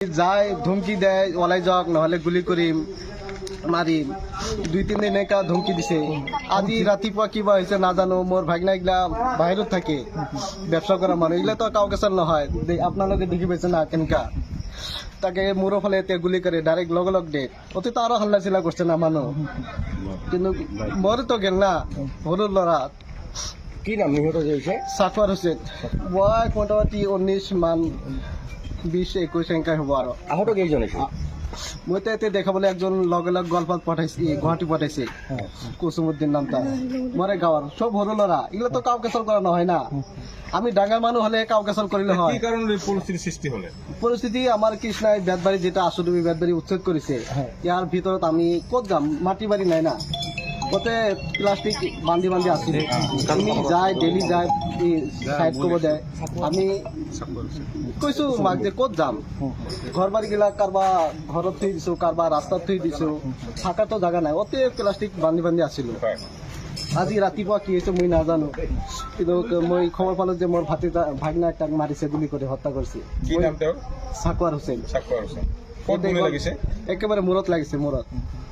যায় ধমকি দেয় ওলাই যাক নহলে গুলি করিম মারিম 2-3 দিন একা ধমকি দিছে আজি রাতিপুৱা কিবা হয়েছে না জানো মোর ভাগনা এগুলা বাহিরত থাকে ব্যবসা করা মানুষ এগুলা তো কাউকে সার নহয় আপনাদের দেখি পাইছে না কেনকা তাকে মোর ফলে গুলি করে ডাইরেক্ট লগ লগ ডেট অতি তো আরো হাল্লা চিল্লা করছে না মানুষ কিন্তু মোর তো গেল না হলুর লড়া কি নাম নিহত হয়েছে? সাফার হোসেন বয়স মোটামুটি 19 মান 20-21 এনকা হব আর আহত কেইজন আছে? মই তো এতে দেখা বলে একজন লগে লগ গল্পত পঠাইছি গুয়াহাটি পঠাইছি কুসুমুদ্দিন নামটা মরে গাওয়ার সব হলো লড়া এগুলো তো কাউকে সল করা হয় না আমি ডাঙ্গার মানুষ হলে কাউকে সল করিলে হয় কি কারণে পরিস্থিতি সৃষ্টি হলে? পরিস্থিতি আমার কৃষ্ণাই বেদবাড়ি যেটা আসুডুবি বেদবাড়ি উচ্ছেদ করেছে ইয়ার ভিতরত আমি কত যাম মাটি বাড়ি নাই না ওতে প্লাস্টিক বান্ধি বান্ধি আসছিল আমি যাই ডেলি যাই সাইড করব দেয় আমি কইছো মাক যে কত যাম ঘর বাড়ি গেলা কারবা ঘরত থুই দিছো কারবা রাস্তাত থুই দিছো থাকা তো জায়গা নাই ওতে প্লাস্টিক বান্ধি বান্ধি আসছিল আজি রাতিপুৱা কি হয়েছে মই নাজানো কিন্তু মই খবর পালো যে মোর ভাগনা একটা মারিছে গুলি করে হত্যা করছে কি নাম তোর? সাকওয়ার হোসেন। সাকওয়ার হোসেন। কত গুলি লাগিছে? একেবারে মুরত লাগিছে মুরত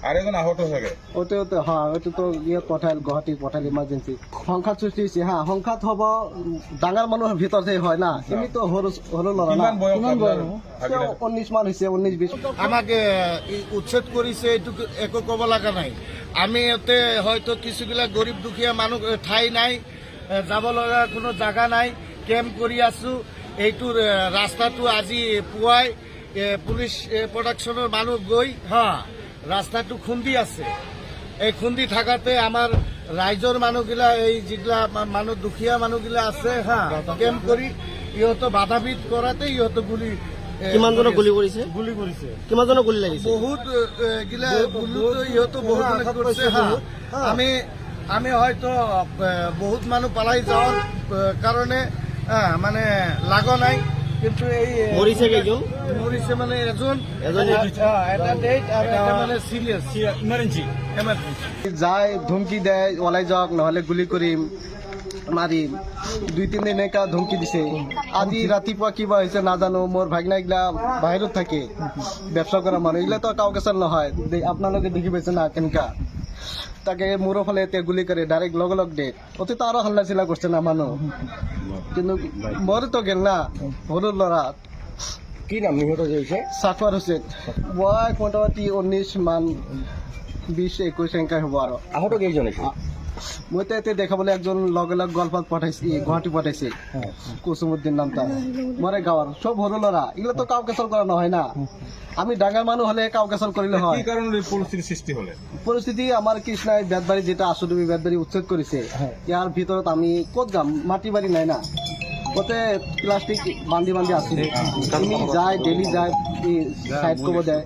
আর একজন আহত হয়ে গেল। ওতে হ্যাঁ ওটা তো ইয়ে পঠাইল গুৱাহাটী পঠাইল ইমার্জেন্সি সংঘাত সৃষ্টি হয়েছে হ্যাঁ সংঘাত হব ডাঙৰ মানুহৰ ভিতৰতে হয় না এমনি তো হলো লড়া না কিমান বয়স আপনার? 19 মান হয়েছে 19-20 আমাকে উচ্ছেদ কৰিছে এইটো একো ক'ব লগা নাই আমি ইয়াতে হয়তো কিছুবিলাক গৰীব দুখীয়া মানুহ ঠাই নাই যাব লগা কোনো জাগা নাই কেম্প কৰি আছো এইটো ৰাস্তাটো আজি পুৱাই পুলিচ প্ৰডাকশ্যনৰ মানুহ গৈ ৰাস্তাটো খুন্দি আছে এই খুন্দি থাকাতে আমাৰ ৰাইজৰ মানুহগিলা এই যিগিলা মানুহ দুখীয়া মানুহগিলা আছে কেম্প কৰি ইহঁতক বাধাবিধ কৰাতে ইহঁতক গুলি কিমানজনক গুলি কৰিছে? গুলি কৰিছে কিমানজনক গুলি লাগিছে? বহুত গিলা গুলিতো ইহঁতো বহুত কৰিছে আমি হয়তো বহুত মানুহ পালাই যাওয়ার কারণে মানে লাগা নাই কিন্তু এই মরিছে কেইজন? মরিছে মানে এজন এটা ডেট আর এটা মানে সিরিয়াস ইমার্জেন্সি যায় ধমকি দেয় ওলাই যাক নহলে গুলি করিম মারিম 2-3 দিন একা ধমকি দিছে আজি রাতিপুৱা কিবা হয়েছে না জানো মোর ভাগনা এগুলা বাহিরত থাকে ব্যবসা করা মানুষ এগুলা তো কাউকে সার নহয় আপনাদের দেখি পাইছে না কেনকা তাকে মোর ফলে গুলি করে ডাইরেক্ট লগ লগ ডেট অতি তো আরো হাল্লা চিল্লা করছে না মানুষ কিন্তু মোর তো গেল না হলুর লড়া কি নাম নিহত হয়েছে? সাফার হোসেন বয়স মোটামুটি 19 মান 20-21 এনকা হব আর আহত কেইজন আছে? মই তো এতে দেখা বলে একজন লগে লগ গল্পত পঠাইছি গুয়াহাটি পঠাইছি কুসুমুদ্দিন নামটা মরে গাওয়ার সব হলো লড়া এগুলো তো কাউকে সল করা হয় না আমি ডাঙ্গার মানুষ হলে কাউকে সল করিলে হয় কি কারণে পরিস্থিতি সৃষ্টি হলে? পরিস্থিতি আমার কৃষ্ণাই বেদবাড়ি যেটা আসুডুবি বেদবাড়ি উচ্ছেদ করেছে ইয়ার ভিতরত আমি কত যাম মাটি বাড়ি নাই না ওতে প্লাস্টিক বান্ধি বান্ধি আসছিল আমি যাই ডেলি যাই সাইড করব দেয়